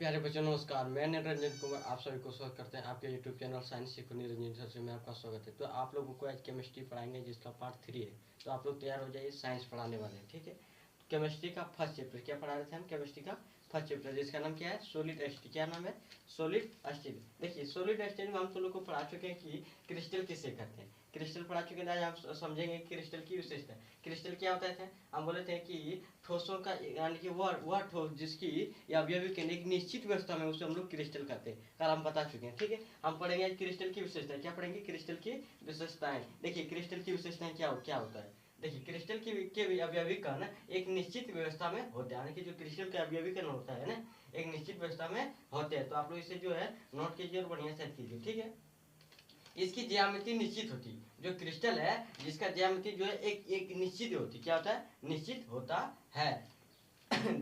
प्यारे बच्चों नमस्कार, मैं निरंजन कुमार आप सभी को स्वागत करते हैं आपके यूट्यूब चैनल साइंस सीखो निरंजन सर से। मैं आपका स्वागत है। तो आप लोगों को आज केमिस्ट्री पढ़ाएंगे जिसका पार्ट 3 है। तो आप लोग तैयार हो जाइए, साइंस पढ़ाने वाले हैं, ठीक है। केमिस्ट्री का फर्स्ट चैप्टर क्या पढ़ा रहे थे हम? केमिस्ट्री का फर्स्ट चैप्टर जिसका नाम क्या है? Solid state. क्या नाम है? Solid state. देखिए सॉलिड स्टेट में हम सब लोग को पढ़ा चुके हैं कि क्रिस्टल किसे कहते हैं। क्रिस्टल पढ़ा चुके हैं। आज हम समझेंगे क्रिस्टल की विशेषता। क्रिस्टल क्या होता है? हम बोले थे कि ठोसों का यानी कि वह ठोस जिसकी या अवयवी के एक निश्चित व्यवस्था में उसे हम लोग क्रिस्टल कहते हैं। कल हम बता चुके हैं, ठीक है। हम पढ़ेंगे आज क्रिस्टल की विशेषता। क्या पढ़ेंगे? क्रिस्टल की विशेषताएं। देखिए क्रिस्टल की विशेषताएं क्या होता है। देखिए क्रिस्टल के अवयवी कण एक निश्चित व्यवस्था में होते हैं, यानी कि जो क्रिस्टल के अवयवी कण होता है ना, एक निश्चित व्यवस्था में होते हैं। तो आप लोग इसे जो है नोट कीजिए और बढ़िया सेट कीजिए, ठीक है। इसकी ज्यामिति निश्चित होती, जो क्रिस्टल है जिसका ज्यामिति जो है एक निश्चित होती। क्या होता है? निश्चित होता है।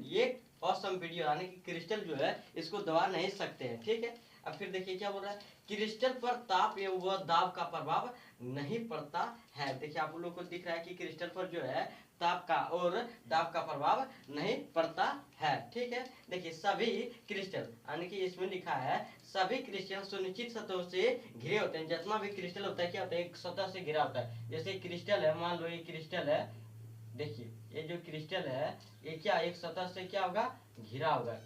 ये औसम वीडियो यानी कि क्रिस्टल जो है इसको दबा नहीं सकते हैं, ठीक है। अब फिर देखिए क्या बोल रहा है, क्रिस्टल पर ताप एवं दाब का प्रभाव नहीं पड़ता है। देखिए आप लोगों को दिख रहा है कि क्रिस्टल पर जो है ताप का और दाब का प्रभाव नहीं पड़ता है, ठीक है। देखिए सभी क्रिस्टल यानी कि इसमें लिखा है सभी क्रिस्टल सुनिश्चित सतहों से घिरे होते हैं। जितना भी क्रिस्टल होता है क्या होता है? एक सतह से घिरा होता है। जैसे क्रिस्टल है, मान लो ये क्रिस्टल है, देखिए ये जो क्रिस्टल है ये क्या एक सतह से क्या होगा? घिरा होगा।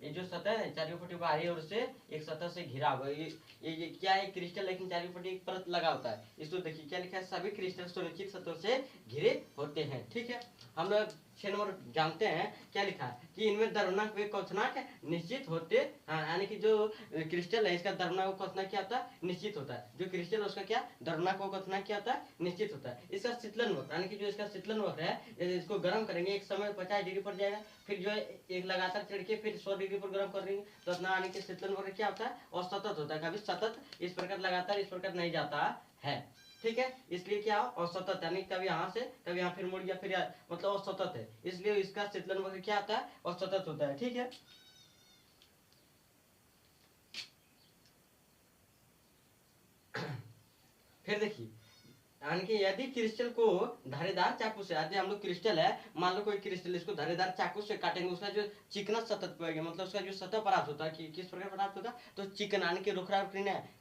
ये जो सतह है चारों पट्टी बाहरी ओर से एक सतह से घिरा होगा। ये क्या है? क्रिस्टल, लेकिन चारों पट्टी एक परत लगा होता है। इसको देखिए क्या लिखा है, सभी क्रिस्टल सुनिश्चित सतहों से घिरे होते हैं, ठीक है। हम लोग 6 नंबर जानते हैं क्या लिखा है कि इनमें द्रव्यमानक व क्वथनांक निश्चित होते हैं, यानी कि जो क्रिस्टल है इसका द्रव्यमानक व क्वथनांक क्या होता है? निश्चित होता है। जो क्रिस्टल है उसका क्या द्रव्यमानक व क्वथनांक क्या होता है? निश्चित होता है। इसका शीतलन वक्र यानी कि जो इसका शीतलन वक्र है, जैसे इसको गर्म करेंगे एक समय 50 डिग्री पर जाएगा, फिर जो है एक लगातार चढ़ के फिर 100 डिग्री पर गर्म करेंगे तो अपना यानी कि शीतलन वक्र क्या होता है? असतत होता है। कभी सतत इस प्रकार लगातार इस प्रकार नहीं जाता है, ठीक है। इसलिए क्या असतत यानी कभी यहाँ से कभी यहाँ फिर मुड़ गया, फिर मतलब असतत है, इसलिए इसका शीतलन वक्र क्या होता है? असतत होता है, ठीक है। फिर देखिए यानी कि यदि क्रिस्टल को धारीदार चाकू से, यदि हम लोग क्रिस्टल है, मान लो कोई क्रिस्टल, इसको धारीदार चाकू से काटेंगे, उसका जो चिकना सतह पाएंगे, मतलब उसका जो सतह प्राप्त होता है कि किस प्रकार प्राप्त होता है? तो चिकन यानी कि रुखरा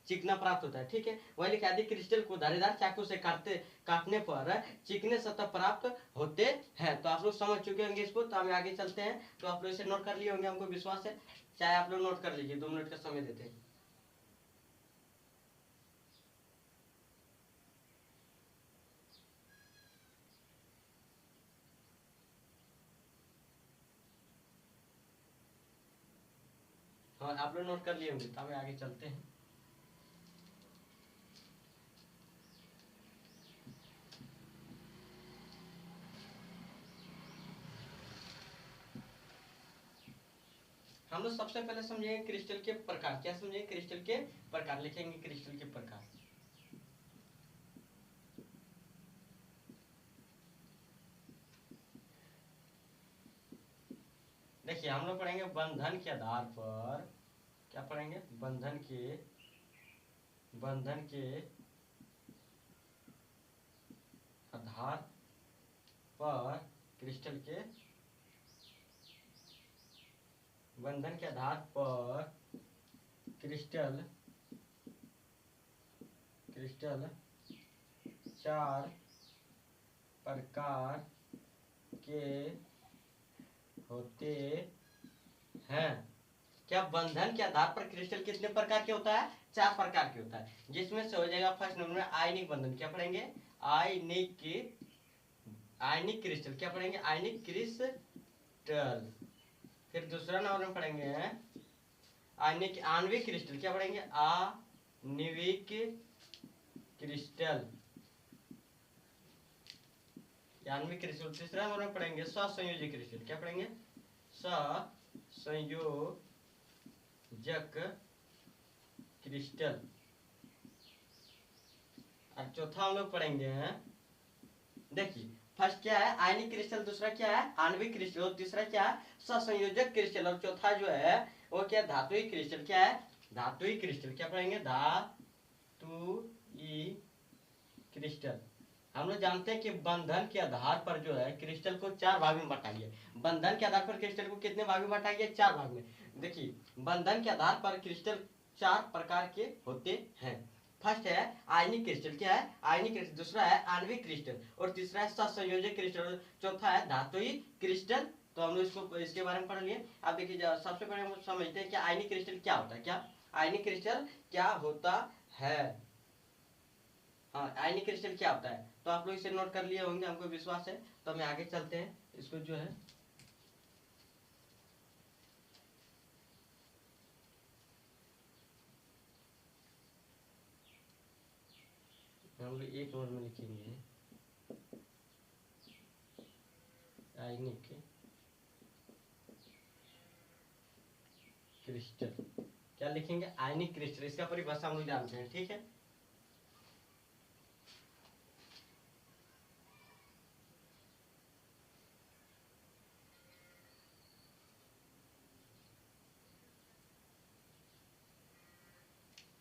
चिकना प्राप्त होता है, ठीक है। वही लिखा, यदि क्रिस्टल को धारीदार चाकू से काटने पर चिकने सतह प्राप्त होते हैं। तो आप लोग समझ चुके होंगे इसको। तो हम आगे चलते हैं। तो आप लोग इसे नोट कर लिए होंगे, हमको विश्वास है। चाहे आप लोग नोट कर लीजिए, 2 मिनट का समय देते हैं। हाँ आप लोग नोट कर लिए होंगे, तो हमें आगे चलते हैं। हम लोग सबसे पहले समझेंगे क्रिस्टल के प्रकार। क्या समझेंगे? क्रिस्टल के प्रकार। लिखेंगे क्रिस्टल के प्रकार। देखिए हम लोग पढ़ेंगे बंधन के आधार पर। क्या पढ़ेंगे? बंधन के आधार पर क्रिस्टल के बंधन के आधार पर क्रिस्टल 4 प्रकार के होते हैं। क्या बंधन के आधार पर क्रिस्टल कितने प्रकार के होता है? 4 प्रकार के होता है, जिसमें से हो जाएगा फर्स्ट नंबर में आयनिक बंधन। क्या पढ़ेंगे? आयनिक क्रिस्टल। क्या पढ़ेंगे? आयनिक क्रिस्टल। फिर दूसरा नंबर में पढ़ेंगे आणविक क्रिस्टल। क्या पढ़ेंगे? आणविक क्रिस्टल। आणविक क्रिस्टल। तीसरा नंबर में पढ़ेंगे सहसंयोजक क्रिस्टल। क्या पढ़ेंगे? सहसंयोजक क्रिस्टल। और चौथा हम लोग पढ़ेंगे, देखिए फर्स्ट क्या है? आयनिक क्रिस्टल। दूसरा क्या है? आणविक क्रिस्टल। और तीसरा क्या है? सहसंयोजक क्रिस्टल। और चौथा जो है वो क्या? धातुई क्रिस्टल। क्या है? धातुई क्रिस्टल। क्या पढ़ेंगे? धातुई क्रिस्टल। हम लोग जानते हैं कि बंधन के आधार पर जो है क्रिस्टल को 4 भाग में बांटा गया। बंधन के आधार पर क्रिस्टल को कितने भाग में बांटा गया? 4 भाग में। देखिए बंधन के आधार पर क्रिस्टल 4 प्रकार के होते हैं। फर्स्ट है आयनिक क्रिस्टल, क्या है? आयनिक क्रिस्टल। दूसरा है आणविक क्रिस्टल और तीसरा है सहसंयोजक क्रिस्टल। चौथा है धात्विक क्रिस्टल। तो हम लोग इसको इसके बारे में पढ़ लिए। अब देखिए सबसे पहले हम समझते हैं कि आयनिक क्रिस्टल क्या होता है। क्या आयनिक क्रिस्टल क्या होता है? हाँ, आयनिक क्रिस्टल क्या होता है? तो आप लोग इसे नोट कर लिए होंगे, हमको विश्वास है। तो हमें आगे चलते हैं, इसको जो है हम लोग एक नंबर में लिखेंगे आयनिक क्रिस्टल। क्या लिखेंगे? आयनिक क्रिस्टल। इसका परिभाषा हम लोग जानते हैं, ठीक है।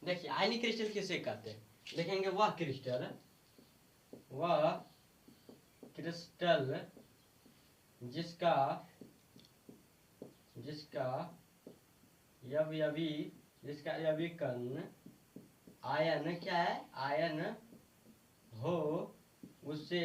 देखिए आयनिक क्रिस्टल किसे कहते हैं? देखेंगे वह क्रिस्टल जिसका यवी कण आयन, क्या है? आयन हो, उसे